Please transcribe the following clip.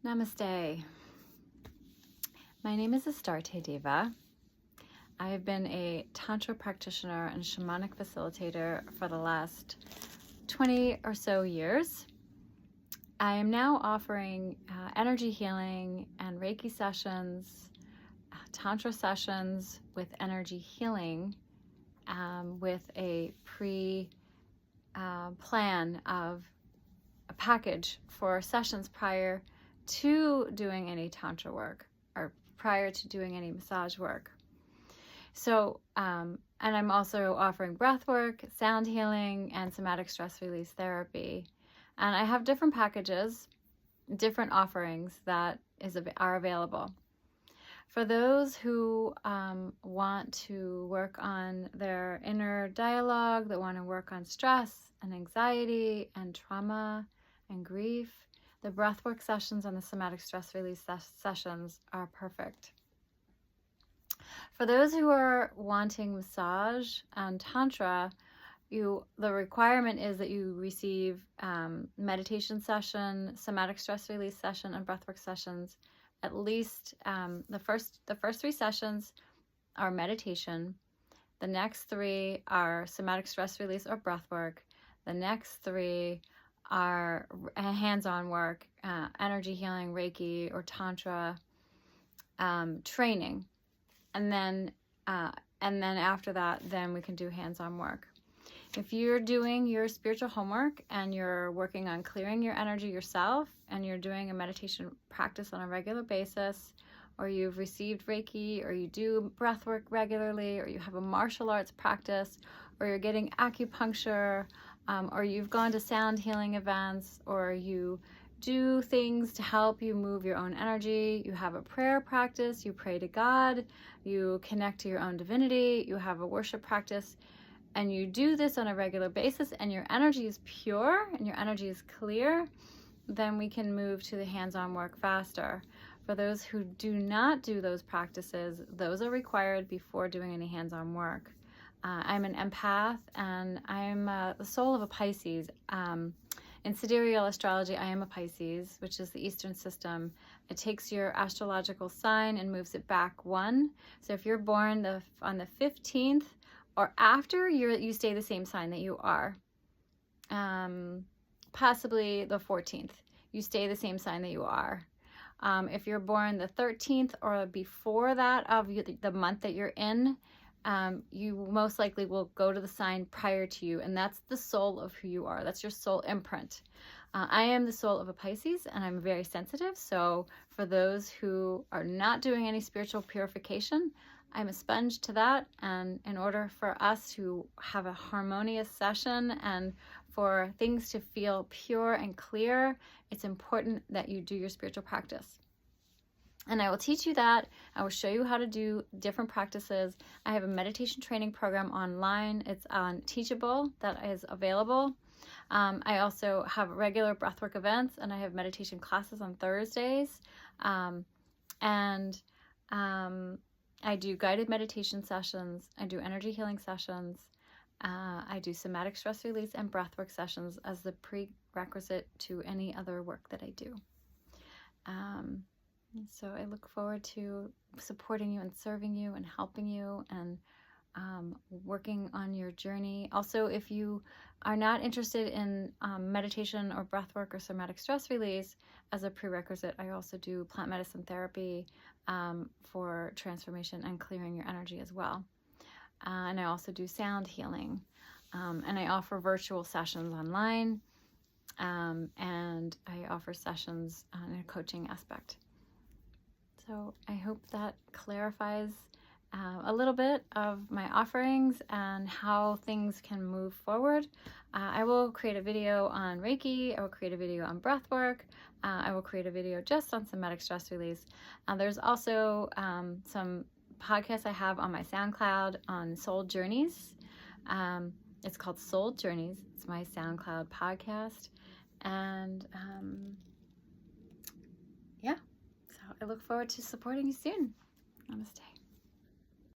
Namaste. My name is Astarte Deva. I have been a Tantra practitioner and shamanic facilitator for the last 20 or so years. I am now offering energy healing and Reiki sessions, Tantra sessions with energy healing with a plan of a package for sessions prior to doing any Tantra work or prior to doing any massage work. So, and I'm also offering breathwork, sound healing, and somatic stress release therapy. And I have different packages, different offerings that are available. For those who want to work on their inner dialogue, that want to work on stress and anxiety and trauma and grief, the breathwork sessions and the somatic stress release sessions are perfect. For those who are wanting massage and Tantra, the requirement is that you receive meditation session, somatic stress release session, and breathwork sessions. At least the first 3 sessions are meditation. The next 3 are somatic stress release or breathwork. The next 3 are hands-on work, energy healing, Reiki, or Tantra training. And then after that, then we can do hands-on work. If you're doing your spiritual homework and you're working on clearing your energy yourself, and you're doing a meditation practice on a regular basis, or you've received Reiki, or you do breathwork regularly, or you have a martial arts practice, or you're getting acupuncture, or you've gone to sound healing events, or you do things to help you move your own energy, you have a prayer practice, you pray to God, you connect to your own divinity, you have a worship practice, and you do this on a regular basis, and your energy is pure and your energy is clear, then we can move to the hands-on work faster. For those who do not do those practices, those are required before doing any hands-on work. I'm an empath, and I'm the soul of a Pisces. In sidereal astrology, I am a Pisces, which is the Eastern system. It takes your astrological sign and moves it back 1. So if you're born on the 15th or after, you stay the same sign that you are. Possibly the 14th, you stay the same sign that you are. If you're born the 13th or before that of the month that you're in, you most likely will go to the sign prior to you, and that's the soul of who you are. That's your soul imprint. I am the soul of a Pisces, and I'm very sensitive. So for those who are not doing any spiritual purification, I'm a sponge to that. And in order for us to have a harmonious session and for things to feel pure and clear, it's important that you do your spiritual practice. And I will teach you that. I will show you how to do different practices. I have a meditation training program online. It's on Teachable that is available. I also have regular breathwork events, and I have meditation classes on Thursdays. I do guided meditation sessions. I do energy healing sessions. I do somatic stress release and breathwork sessions as the prerequisite to any other work that I do. So I look forward to supporting you and serving you and helping you and working on your journey. Also, if you are not interested in meditation or breathwork or somatic stress release as a prerequisite, I also do plant medicine therapy for transformation and clearing your energy as well. And I also do sound healing. And I offer virtual sessions online. And I offer sessions in a coaching aspect. So I hope that clarifies a little bit of my offerings and how things can move forward. I will create a video on Reiki. I will create a video on breathwork. I will create a video just on somatic stress release. There's also some podcasts I have on my SoundCloud on Soul Journeys. It's called Soul Journeys. It's my SoundCloud podcast. And yeah. I look forward to supporting you soon. Namaste.